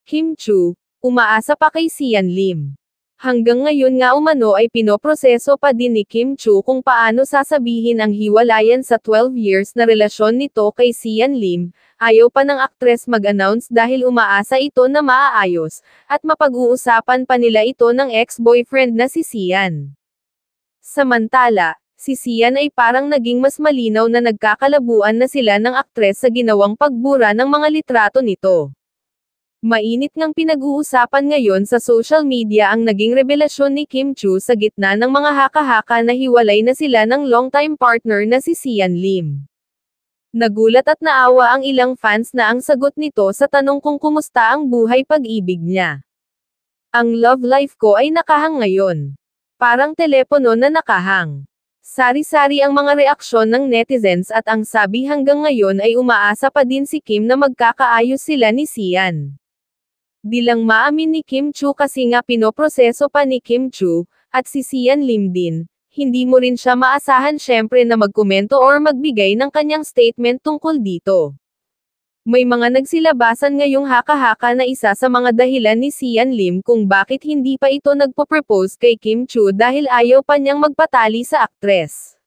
Kim Chu, umaasa pa kay Sian Lim. Hanggang ngayon nga umano ay pinoproseso pa din ni Kim Chu kung paano sasabihin ang hiwalayan sa 12 years na relasyon nito kay Sian Lim. Ayaw pa ng aktres mag-announce dahil umaasa ito na maaayos, at mapag-uusapan pa nila ito ng ex-boyfriend na si Sian. Samantala, si Sian ay parang naging mas malinaw na nagkakalabuan na sila ng aktres sa ginawang pagbura ng mga litrato nito. Mainit ngang pinag-uusapan ngayon sa social media ang naging revelasyon ni Kim Chu sa gitna ng mga haka-haka na hiwalay na sila ng longtime partner na si Sian Lim. Nagulat at naawa ang ilang fans na ang sagot nito sa tanong kung kumusta ang buhay pag-ibig niya. Ang love life ko ay nakahang ngayon. Parang telepono na nakahang. Sari-sari ang mga reaksyon ng netizens at ang sabi hanggang ngayon ay umaasa pa din si Kim na magkakaayos sila ni Sian. Di lang maamin ni Kim Chu kasi nga pinoproseso pa ni Kim Chu, at si Sian Lim din, hindi mo rin siya maasahan syempre na magkomento or magbigay ng kanyang statement tungkol dito. May mga nagsilabasan ngayong haka-haka na isa sa mga dahilan ni Sian Lim kung bakit hindi pa ito nagpo-propose kay Kim Chu dahil ayaw pa niyang magpatali sa aktres.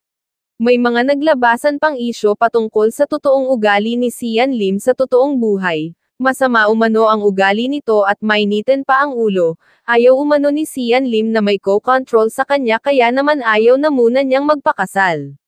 May mga naglabasan pang isyo patungkol sa totoong ugali ni Sian Lim sa totoong buhay. Masama umano ang ugali nito at mainitin pa ang ulo. Ayaw umano ni Sian Lim na may co-control sa kanya kaya naman ayaw na muna niyang magpakasal.